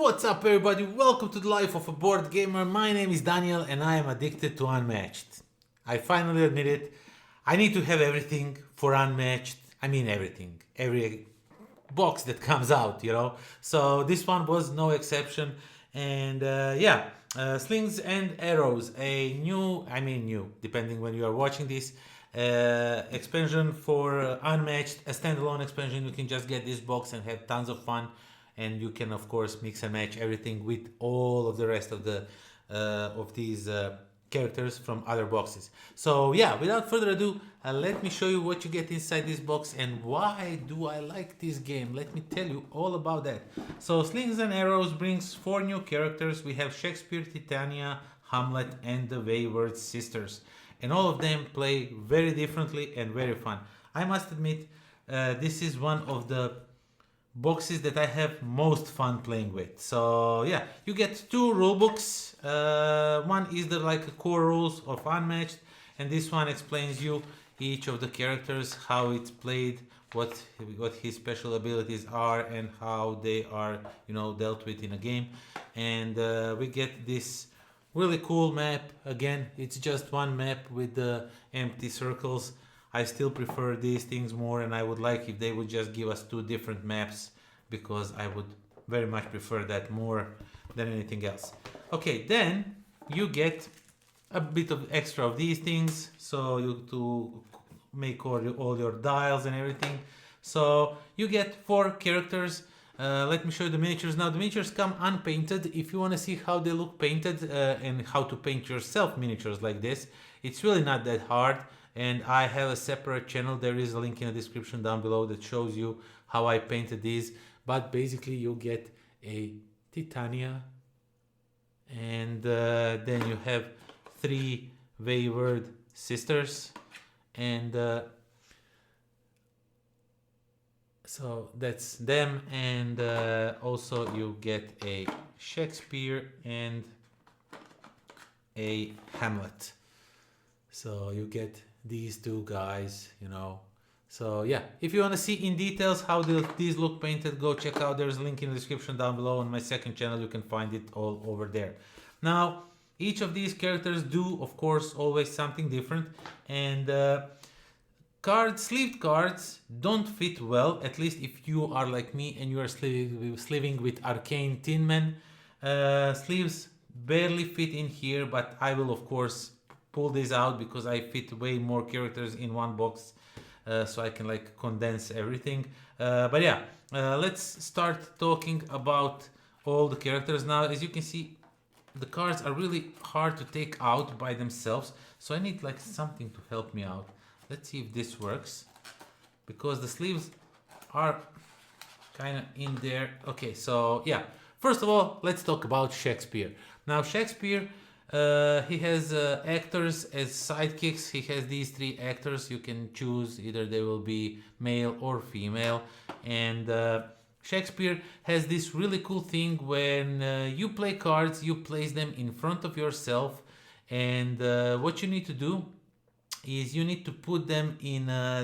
What's up, everybody? Welcome to the life of a board gamer. My name is Daniel and I am addicted to Unmatched. I finally admit it. I need to have everything for Unmatched. I mean everything. Every box that comes out, So this one was no exception. And Slings and Arrows, a new, depending when you are watching this, expansion for Unmatched, a standalone expansion. You can just get this box and have tons of fun. And you can, of course, mix and match everything with all of the rest of the of these characters from other boxes. So yeah, without further ado, let me show you what you get inside this box and why do I like this game. Let me tell you all about that. So Slings and Arrows brings 4 new characters. We have Shakespeare, Titania, Hamlet, and the Wayward Sisters. And all of them play very differently and very fun. I must admit, this is one of the boxes that I have most fun playing with. So yeah, you get 2 rule books. One is the core rules of Unmatched, and this one explains you each of the characters, how it's played, what his special abilities are, and how they are dealt with in a game. And we get this really cool map. Again, it's just one map with the empty circles. I still prefer these things more, and I would like if they would just give us 2 different maps, because I would very much prefer that more than anything else. Okay, then you get a bit of extra of these things, so you to make all your dials and everything. So you get 4 characters. Let me show you the miniatures. Now the miniatures come unpainted. If you want to see how they look painted and how to paint yourself miniatures like this, it's really not that hard. And I have a separate channel. There is a link in the description down below that shows you how I painted these. But basically you get a Titania, and then you have 3 Wayward Sisters, and so that's them. And also you get a Shakespeare and a Hamlet. So you get these 2 guys, So yeah, if you want to see in details how these look painted, go check out. There's a link in the description down below. On my second channel, you can find it all over there. Now, each of these characters do, of course, always something different. And sleeved cards don't fit well, at least if you are like me and you are sleeving with Arcane Tin Men. Sleeves barely fit in here, but I will, of course, pull this out because I fit way more characters in one box. So I can condense everything. But yeah, let's start talking about all the characters now. As you can see, the cards are really hard to take out by themselves. So I need something to help me out. Let's see if this works, because the sleeves are kind of in there. Okay, so yeah. First of all, let's talk about Shakespeare. Now Shakespeare, he has actors as sidekicks. He has these 3 actors. You can choose either they will be male or female. And Shakespeare has this really cool thing. When you play cards, you place them in front of yourself. And what you need to do is you need to put them in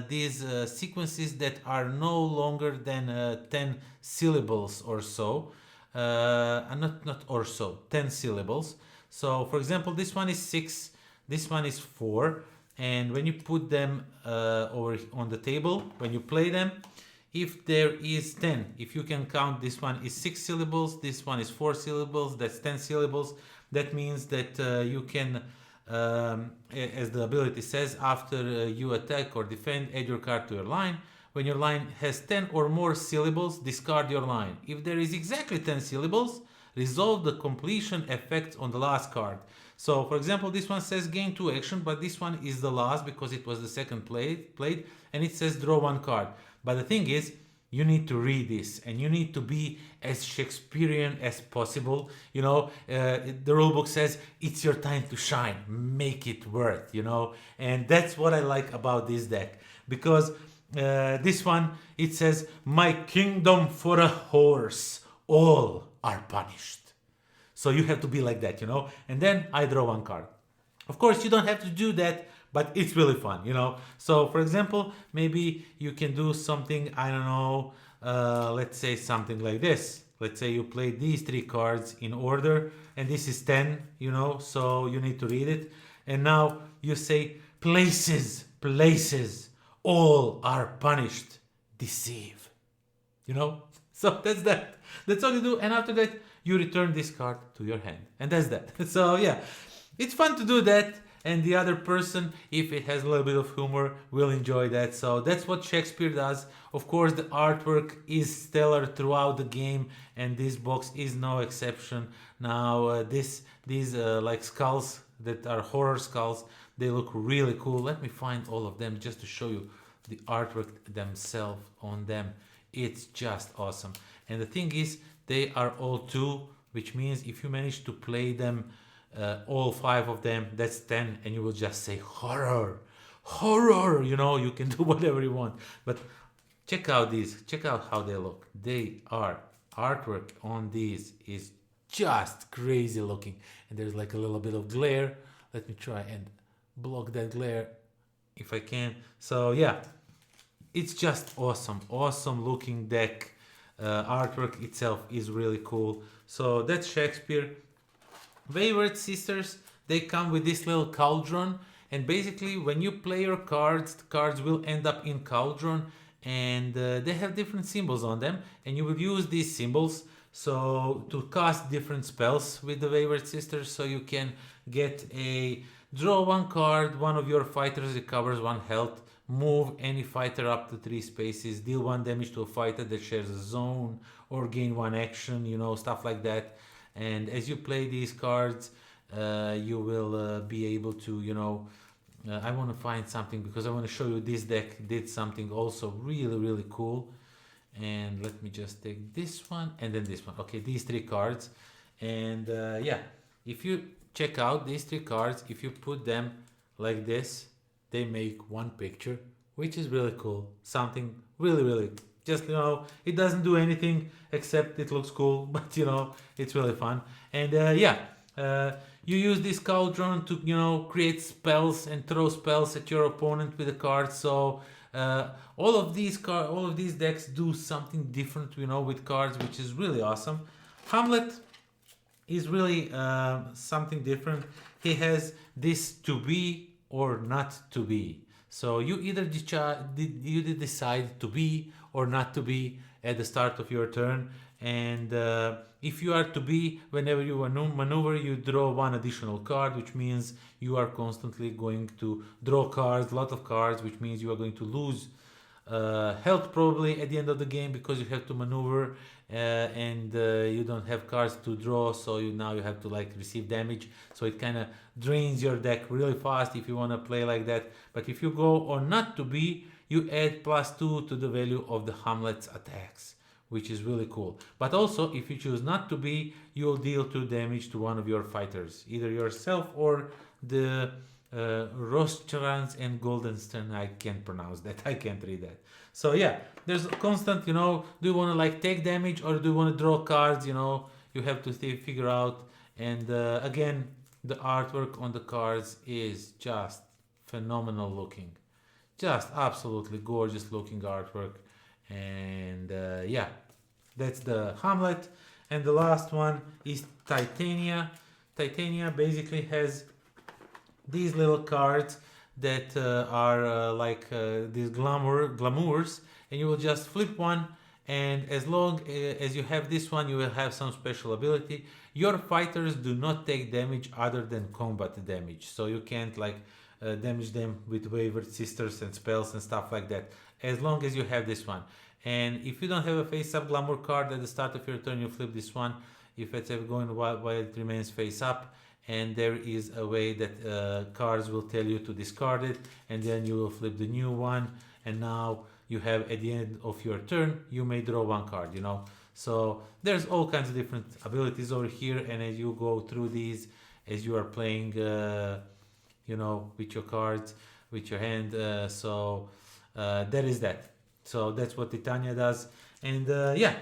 these sequences that are no longer than 10 syllables or so. Not or so, 10 syllables. So, for example, this one is 6, this one is 4, and when you put them over on the table, when you play them, if there is 10, if you can count, this one is 6 syllables, this one is 4 syllables, that's 10 syllables. That means that you can, as the ability says, after you attack or defend, add your card to your line. When your line has 10 or more syllables, discard your line. If there is exactly 10 syllables, resolve the completion effects on the last card. So, for example, this one says gain 2 action, but this one is the last because it was the second played, and it says draw 1 card. But the thing is, you need to read this, and you need to be as Shakespearean as possible. The rulebook says it's your time to shine, make it worth, and that's what I like about this deck, because this one, it says, my kingdom for a horse, all are punished. So you have to be like that, and then I draw 1 card. Of course, you don't have to do that, but it's really fun, So, for example, maybe you can do something, I don't know, let's say something like this. let's say you play these 3 cards in order, and this is 10, you know, so you need to read it. And now you say, places, places, all are punished, deceive. You know? So that's that. That's all you do. And after that, you return this card to your hand. And that's that. So yeah, it's fun to do that. And the other person, if it has a little bit of humor, will enjoy that. So that's what Shakespeare does. Of course, the artwork is stellar throughout the game, and this box is no exception. Now, these like skulls that are horror skulls, they look really cool. Let me find all of them just to show you the artwork themselves on them. It's just awesome. And the thing is, they are all 2, which means if you manage to play them, all 5 of them, that's 10, and you will just say horror, horror, you know, you can do whatever you want. But check out these, check out how they look. They are, artwork on these is just crazy looking, and there's like a little bit of glare. Let me try and block that glare if I can. So yeah, it's just awesome looking deck. Artwork itself is really cool. So that's Shakespeare. Wayward Sisters, they come with this little cauldron, and basically when you play your cards, the cards will end up in cauldron, and they have different symbols on them, and you will use these symbols so to cast different spells with the Wayward Sisters. So you can get a draw 1 card, one of your fighters recovers 1 health, move any fighter up to 3 spaces, deal 1 damage to a fighter that shares a zone, or gain 1 action, you know, stuff like that. And as you play these cards, you will be able to, you know, I want to find something because I want to show you this deck did something also really cool. And let me just take this one and then this one. Okay, these 3 cards. And yeah, if you check out these 3 cards, if you put them like this, they make 1 picture, which is really cool. Something really just, you know, it doesn't do anything except it looks cool, but you know, it's really fun. And yeah, you use this cauldron to, you know, create spells and throw spells at your opponent with the cards. So all of these decks do something different, you know, with cards, which is really awesome. Hamlet is really something different. He has this to be or not to be. So you either decide to be or not to be at the start of your turn. And if you are to be, whenever you maneuver, you draw 1 additional card, which means you are constantly going to draw cards, a lot of cards, which means you are going to lose health probably at the end of the game because you have to maneuver and you don't have cards to draw, so now you have to like receive damage. So it kind of drains your deck really fast if you want to play like that. But if you go on not to be, you add +2 to the value of the Hamlet's attacks, which is really cool. But also, if you choose not to be, you'll deal 2 damage to one of your fighters, either yourself or the Rostrans and Goldenstern. I can't pronounce that. I can't read that. So yeah, there's constant, you know, do you want to like take damage or do you want to draw cards? You know, you have to figure out. And again, the artwork on the cards is just phenomenal looking. Just absolutely gorgeous looking artwork. And yeah, that's the Hamlet. And the last one is Titania. Titania basically has these little cards that are like these glamours, and you will just flip one, and as long as you have this one, you will have some special ability. Your fighters do not take damage other than combat damage, so you can't like damage them with Wayward Sisters and spells and stuff like that, as long as you have this one. And if you don't have a face-up glamour card at the start of your turn, you flip this one. If it's ever going while it remains face-up, and there is a way that cards will tell you to discard it, and then you will flip the new one, and now you have at the end of your turn, you may draw 1 card, you know. So there's all kinds of different abilities over here, and as you go through these, as you are playing, you know, with your cards, with your hand, so that is that. So that's what Titania does, and yeah,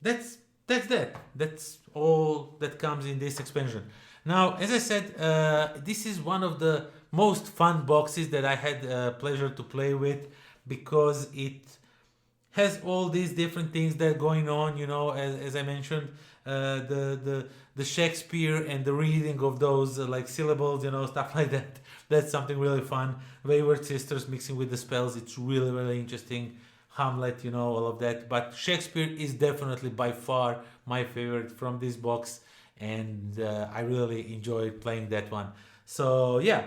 that's that. That's all that comes in this expansion. Now, as I said, this is one of the most fun boxes that I had pleasure to play with, because it has all these different things that are going on, you know, as I mentioned, the Shakespeare and the reading of those like syllables, you know, stuff like that. That's something really fun. Wayward Sisters mixing with the spells, it's really, really interesting. Hamlet, you know, all of that. But Shakespeare is definitely by far my favorite from this box, and I really enjoyed playing that one. So yeah,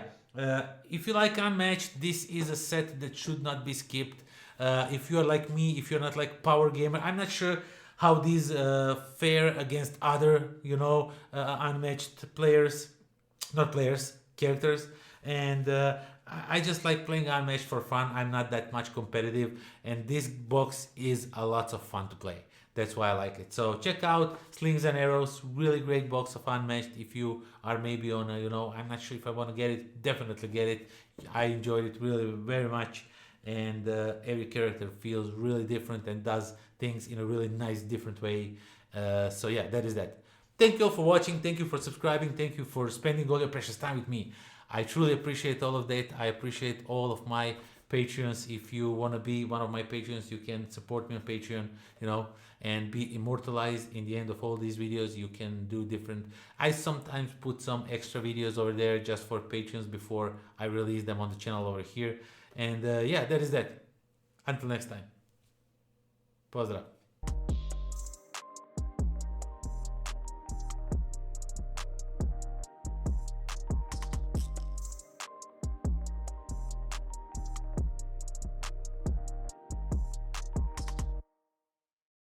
if you like Unmatched, this is a set that should not be skipped. If you're like me, if you're not like Power Gamer, I'm not sure how these fare against other, you know, unmatched players, not players, characters. And I just like playing unmatched for fun. I'm not that much competitive, and this box is a lot of fun to play. That's why I like it. So check out Slings and Arrows, really great box of Unmatched. If you are maybe on a, you know, I'm not sure if I want to get it, definitely get it. I enjoyed it really very much, and every character feels really different and does things in a really nice different way. So yeah, that is that. Thank you all for watching. Thank you for subscribing. Thank you for spending all your precious time with me. I truly appreciate all of that. I appreciate all of my Patreons. If you want to be one of my Patreons, you can support me on Patreon, you know, and be immortalized in the end of all these videos. You can do different. I sometimes put some extra videos over there just for Patreons before I release them on the channel over here. And yeah, that is that. Until next time. Pozdrav.